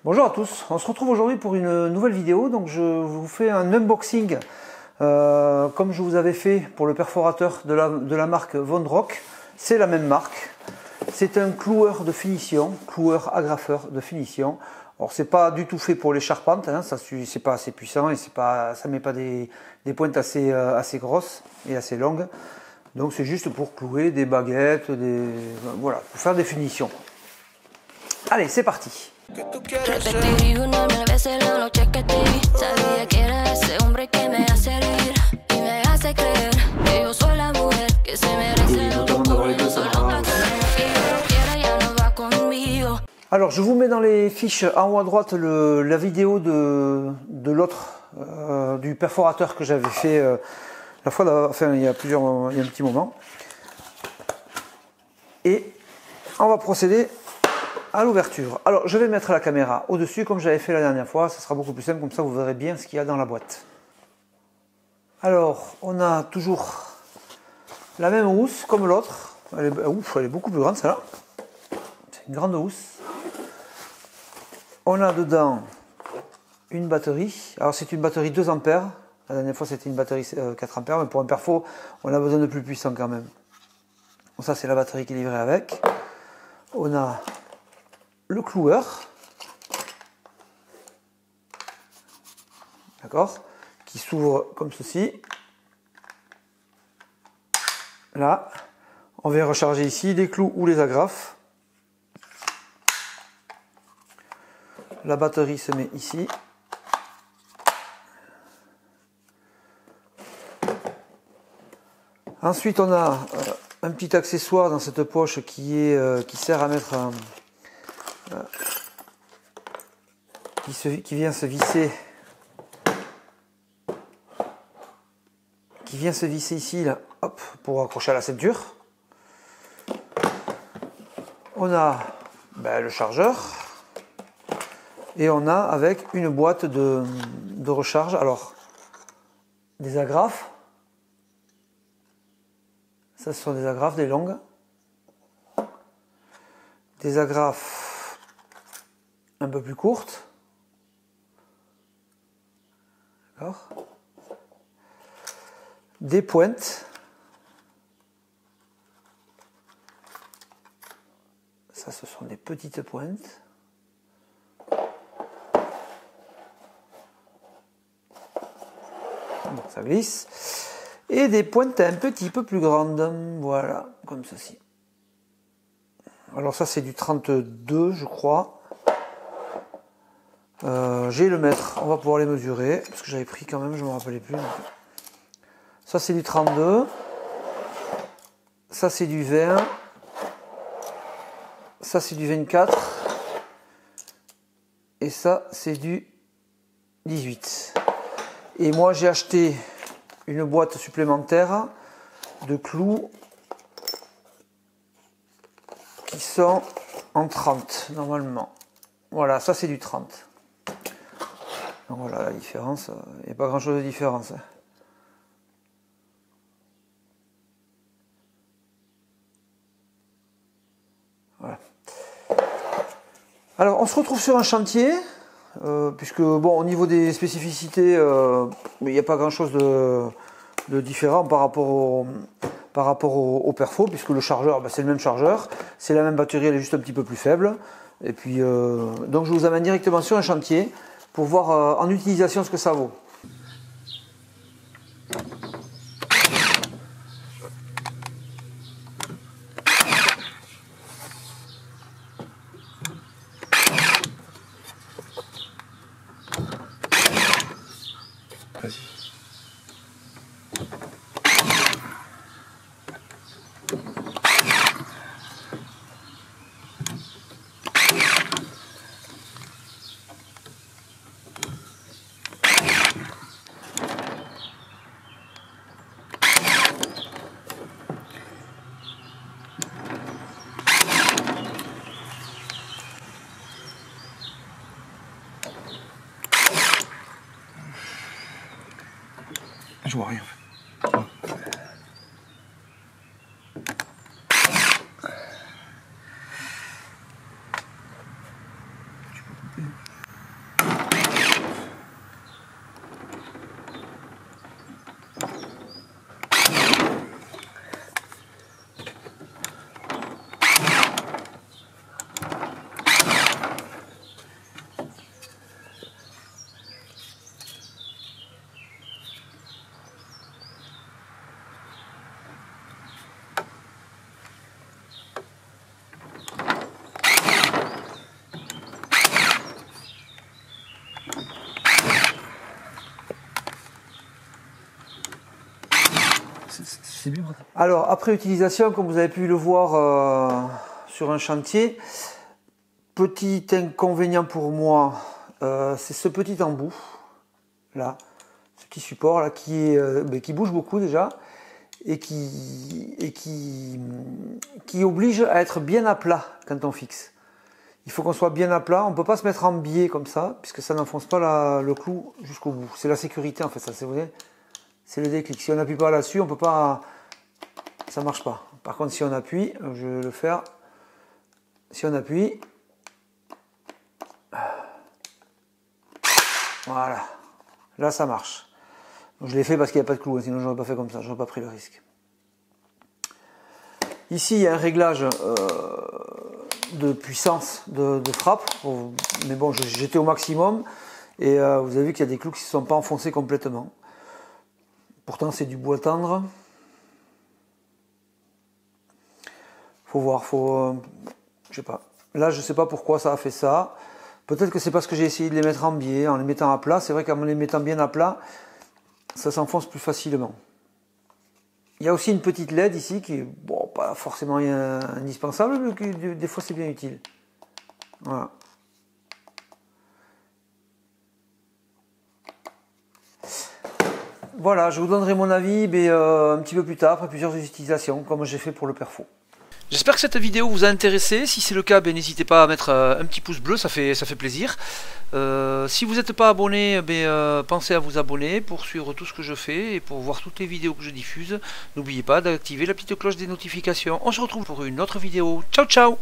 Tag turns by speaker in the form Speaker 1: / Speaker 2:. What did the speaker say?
Speaker 1: Bonjour à tous, on se retrouve aujourd'hui pour une nouvelle vidéo. Donc je vous fais un unboxing comme je vous avais fait pour le perforateur de la marque Vondrock. C'est la même marque, c'est un cloueur de finition, cloueur agrafeur de finition. Alors c'est pas du tout fait pour les charpentes, hein, c'est pas assez puissant et ça met pas des pointes assez grosses et assez longues. Donc c'est juste pour clouer des baguettes, voilà, pour faire des finitions. Allez, c'est parti. Repetí una mil veces la noche que te vi. Sabía que era ese hombre que me hace reír y me hace creer que yo soy la mujer que se merece lo que no solo la que yo quiera ya no va conmigo. Alors je vous mets dans les fiches en haut à droite la vidéo de l'autre du perforateur que j'avais fait enfin il y a un petit moment. Et on va procéder à l'ouverture. Alors je vais mettre la caméra au-dessus comme j'avais fait la dernière fois, ça sera beaucoup plus simple, comme ça vous verrez bien ce qu'il y a dans la boîte. Alors on a toujours la même housse comme l'autre, elle est beaucoup plus grande celle-là, c'est une grande housse. On a dedans une batterie, alors c'est une batterie 2 ampères, la dernière fois c'était une batterie 4 ampères, mais pour un perfo on a besoin de plus puissant quand même. Donc ça c'est la batterie qui est livrée avec. On a le cloueur, d'accord, qui s'ouvre comme ceci. Là, on vient recharger ici les clous ou les agrafes. La batterie se met ici. Ensuite, on a un petit accessoire dans cette poche qui sert à mettre qui vient se visser ici là, hop, pour accrocher à la ceinture. On a le chargeur et on a avec une boîte de recharge, alors des agrafes, ça ce sont des agrafes, des longues, des agrafes un peu plus courtes, d'accord, des pointes, ça ce sont des petites pointes, bon, ça glisse, et des pointes un petit peu plus grandes, voilà, comme ceci. Alors ça c'est du 32 je crois. J'ai le mètre, on va pouvoir les mesurer, parce que j'avais pris quand même, je ne me rappelais plus. Donc. Ça c'est du 32, ça c'est du 20, ça c'est du 24, et ça c'est du 18. Et moi j'ai acheté une boîte supplémentaire de clous qui sont en 30 normalement. Voilà, ça c'est du 30. Donc voilà la différence, il n'y a pas grand chose de différence. Voilà. Alors on se retrouve sur un chantier, puisque bon au niveau des spécificités, il n'y a pas grand chose de différent par rapport au perfo, puisque le chargeur c'est le même chargeur, c'est la même batterie, elle est juste un petit peu plus faible. Et puis donc je vous amène directement sur un chantier pour voir en utilisation ce que ça vaut.
Speaker 2: Vas-y. Je vois rien. C'est bien.
Speaker 1: Alors, après utilisation, comme vous avez pu le voir sur un chantier, petit inconvénient pour moi, c'est ce petit embout, là, ce petit support là, qui bouge beaucoup déjà, et qui oblige à être bien à plat quand on fixe. Il faut qu'on soit bien à plat, on ne peut pas se mettre en biais comme ça, puisque ça n'enfonce pas le clou jusqu'au bout. C'est la sécurité en fait, ça, c'est le déclic. Si on n'appuie pas là-dessus, on peut pas, ça marche pas. Par contre, si on appuie, je vais le faire, si on appuie, voilà, là ça marche. Je l'ai fait parce qu'il n'y a pas de clou, sinon je n'aurais pas fait comme ça, je n'aurais pas pris le risque. Ici, il y a un réglage de puissance de frappe, mais bon, j'étais au maximum, et vous avez vu qu'il y a des clous qui ne se sont pas enfoncés complètement. Pourtant, c'est du bois tendre. Faut voir, je sais pas. Là, je sais pas pourquoi ça a fait ça. Peut-être que c'est parce que j'ai essayé de les mettre en biais, en les mettant à plat. C'est vrai qu'en les mettant bien à plat, ça s'enfonce plus facilement. Il y a aussi une petite LED ici qui est bon, pas forcément indispensable, mais qui, des fois c'est bien utile. Voilà. Voilà, je vous donnerai mon avis mais, un petit peu plus tard, après plusieurs utilisations, comme j'ai fait pour le perfo. J'espère que cette vidéo vous a intéressé. Si c'est le cas, n'hésitez pas à mettre un petit pouce bleu, ça fait plaisir. Si vous n'êtes pas abonné, pensez à vous abonner pour suivre tout ce que je fais et pour voir toutes les vidéos que je diffuse. N'oubliez pas d'activer la petite cloche des notifications. On se retrouve pour une autre vidéo. Ciao ciao!